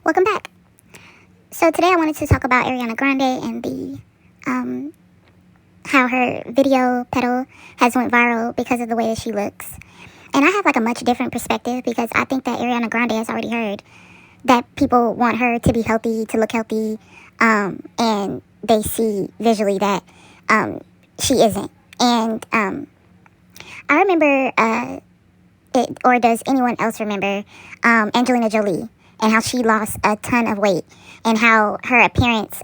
Welcome back. So today I wanted to talk about Ariana Grande and the how her video pedal has went viral because of the way that she looks. And I have like a much different perspective because I think that Ariana Grande has already heard that people want her to be healthy, to look healthy, and they see visually that she isn't. And I remember, or does anyone else remember, Angelina Jolie and how she lost a ton of weight and how her appearance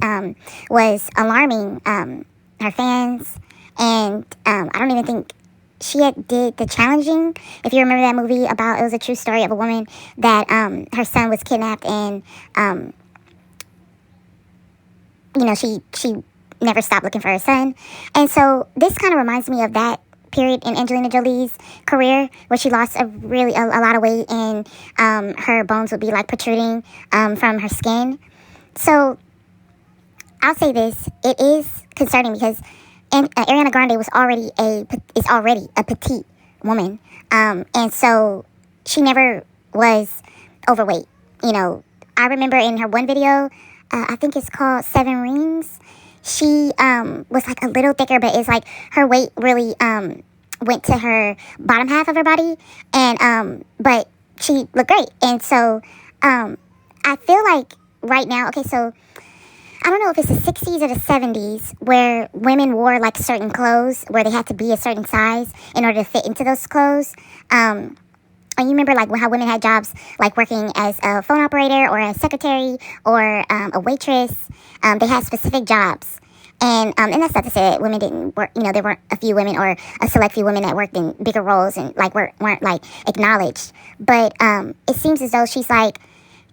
was alarming her fans. And I don't even think she did The Challenging. If you remember that movie it was a true story of a woman that her son was kidnapped and, she never stopped looking for her son. And so this kind of reminds me of that period in Angelina Jolie's career where she lost a lot of weight and her bones would be like protruding from her skin. So I'll say this, it is concerning because Ariana Grande is already a petite woman, and so she never was overweight. I remember in her one video, I think it's called 7 Rings, she was like a little thicker, but it's like her weight really went to her bottom half of her body, and but she looked great. And so I feel like right now, okay, so I don't know if it's the 60s or the 70s where women wore like certain clothes where they had to be a certain size in order to fit into those clothes. And you remember like how women had jobs like working as a phone operator or a secretary or a waitress. They had specific jobs. And that's not to say that women didn't work, there weren't a few women or a select few women that worked in bigger roles and like weren't like acknowledged. But it seems as though she's like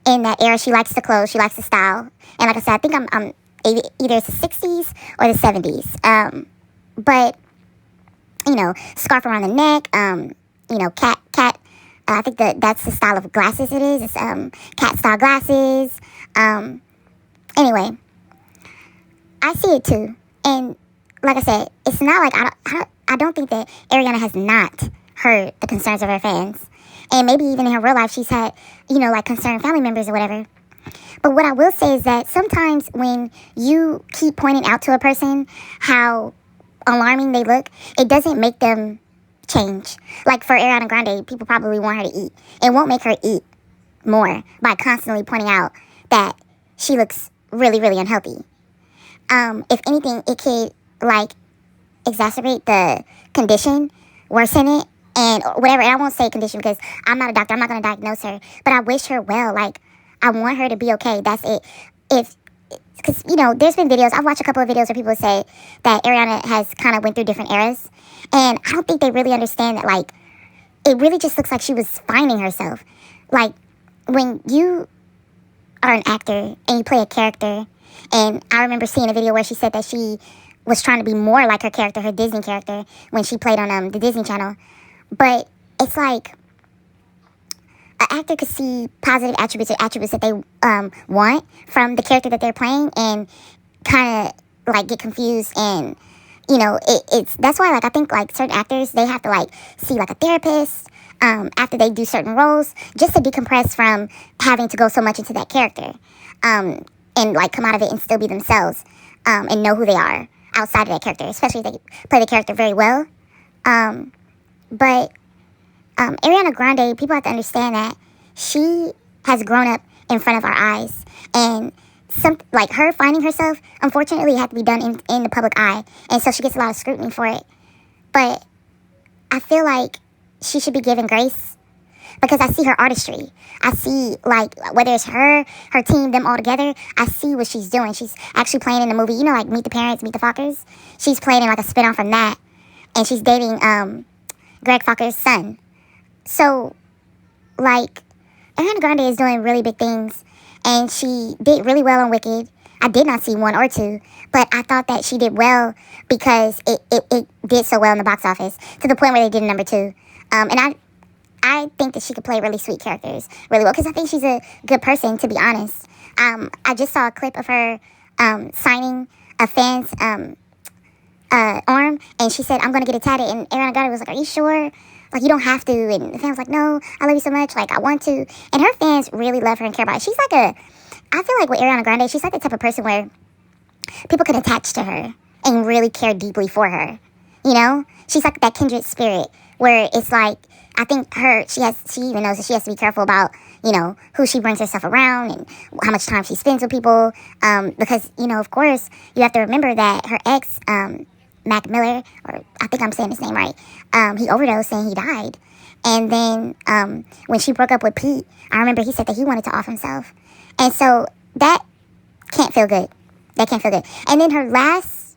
in that era. She likes the clothes, she likes the style. And like I said, I think I'm either it's the 60s or the 70s. But, scarf around the neck, cat, I think that's the style of glasses it is. It's cat style glasses. Anyway, I see it too. And like I said, it's not like I don't think that Ariana has not heard the concerns of her fans. And maybe even in her real life, she's had, like concerned family members or whatever. But what I will say is that sometimes when you keep pointing out to a person how alarming they look, it doesn't make them change. Like for Ariana Grande, people probably want her to eat. It won't make her eat more by constantly pointing out that she looks really, really unhealthy. If anything, it could like exacerbate the condition, worsen it, and whatever. And I won't say condition because I'm not a doctor. I'm not going to diagnose her. But I wish her well. Like, I want her to be okay. That's it. Because, there's been videos. I've watched a couple of videos where people say that Ariana has kind of went through different eras. And I don't think they really understand that, like, it really just looks like she was finding herself. Like, when you are an actor and you play a character, and I remember seeing a video where she said that she was trying to be more like her character, her Disney character, when she played on the Disney Channel. But it's like an actor could see positive attributes or attributes that they want from the character that they're playing and kind of like get confused. And it's that's why like I think like certain actors, they have to like see like a therapist after they do certain roles just to decompress from having to go so much into that character and like come out of it and still be themselves and know who they are outside of that character, especially if they play the character very well. But Ariana Grande, people have to understand that she has grown up in front of our eyes. And like her finding herself, unfortunately, had to be done in the public eye. And so she gets a lot of scrutiny for it. But I feel like she should be given grace because I see her artistry. I see, like, whether it's her team, them all together, I see what she's doing. She's actually playing in the movie, like Meet the Parents, Meet the Fockers. She's playing in, like, a spinoff from that. And she's dating Greg Focker's son. So, like, Ariana Grande is doing really big things. And she did really well on Wicked. I did not see 1 or 2. But I thought that she did well because it did so well in the box office to the point where they did a number 2. And I think that she could play really sweet characters really well because I think she's a good person, to be honest. I just saw a clip of her signing a fan's arm, and she said, "I'm going to get it tatted." And Ariana Grande was like, "Are you sure?" Like, you don't have to. And the fan was like, no, I love you so much. Like, I want to. And her fans really love her and care about her. She's like I feel like with Ariana Grande, she's like the type of person where people could attach to her and really care deeply for her. You know? She's like that kindred spirit where it's like, I think she even knows that she has to be careful about, you know, who she brings herself around and how much time she spends with people. Because, you know, of course, you have to remember that her ex, Mac Miller, or I think I'm saying his name right, he overdosed and he died. And then when she broke up with Pete, I remember he said that he wanted to off himself. And so that can't feel good. That can't feel good. And then her last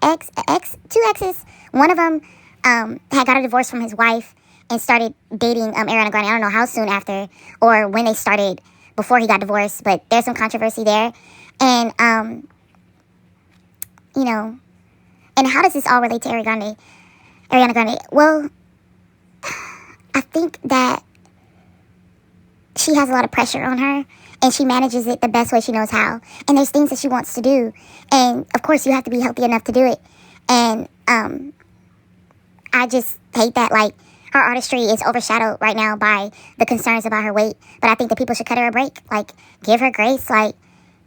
two exes, one of them had got a divorce from his wife and started dating Ariana Grande. I don't know how soon after or when they started before he got divorced, but there's some controversy there. And, you know, and how does this all relate to Ariana Grande? Well, I think that she has a lot of pressure on her, and she manages it the best way she knows how. And there's things that she wants to do, and of course you have to be healthy enough to do it. And I just hate that, like, her artistry is overshadowed right now by the concerns about her weight. But I think that people should cut her a break. Like, give her grace. Like,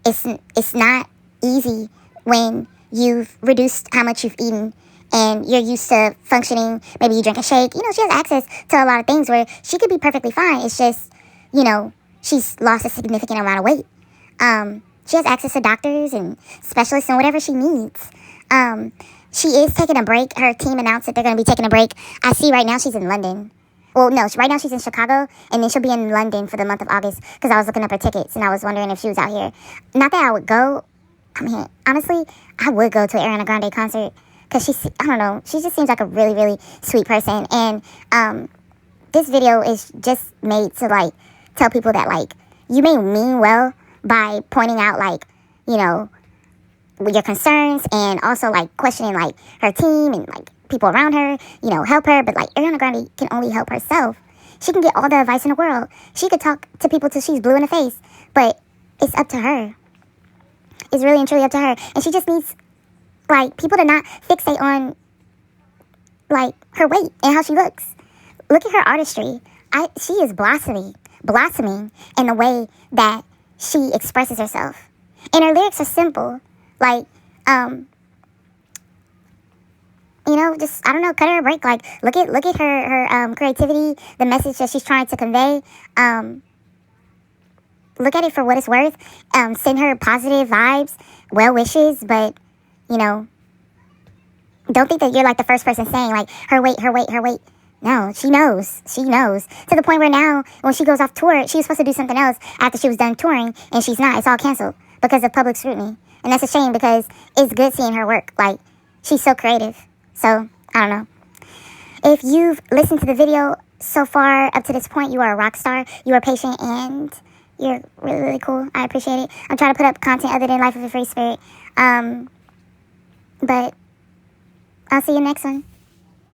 it's not easy when you've reduced how much you've eaten and you're used to functioning. Maybe you drink a shake. You know, she has access to a lot of things where she could be perfectly fine. It's just, you know, she's lost a significant amount of weight. She has access to doctors and specialists and whatever she needs. She is taking a break. Her team announced that they're going to be taking a break. I see right now she's in London. Well, no, right now she's in Chicago, and then she'll be in London for the month of August, because I was looking up her tickets, and I was wondering if she was out here. Not that I would go. I mean, honestly, I would go to an Ariana Grande concert, because I don't know, she just seems like a really, really sweet person. And this video is just made to, like, tell people that, like, you may mean well by pointing out, like, you know, your concerns, and also, like, questioning, like, her team and, like, people around her, you know, help her. But, like, Ariana Grande can only help herself. She can get all the advice in the world. She could talk to people till she's blue in the face, but it's up to her. It's really and truly up to her. And she just needs, like, people to not fixate on, like, her weight and how she looks. Look at her artistry. She is blossoming in the way that she expresses herself. And her lyrics are simple. Like, you know, just, I don't know, cut her a break. Like, look at her creativity, the message that she's trying to convey. Look at it for what it's worth. Send her positive vibes, well wishes, but, you know, don't think that you're, like, the first person saying, like, her weight. No, she knows. To the point where now, when she goes off tour, she was supposed to do something else after she was done touring, and she's not. It's all canceled because of public scrutiny. And that's a shame, because it's good seeing her work. Like, she's so creative. So, I don't know. If you've listened to the video so far up to this point, you are a rock star. You are patient, and you're really, really cool. I appreciate it. I'm trying to put up content other than Life of a Free Spirit. But I'll see you next one.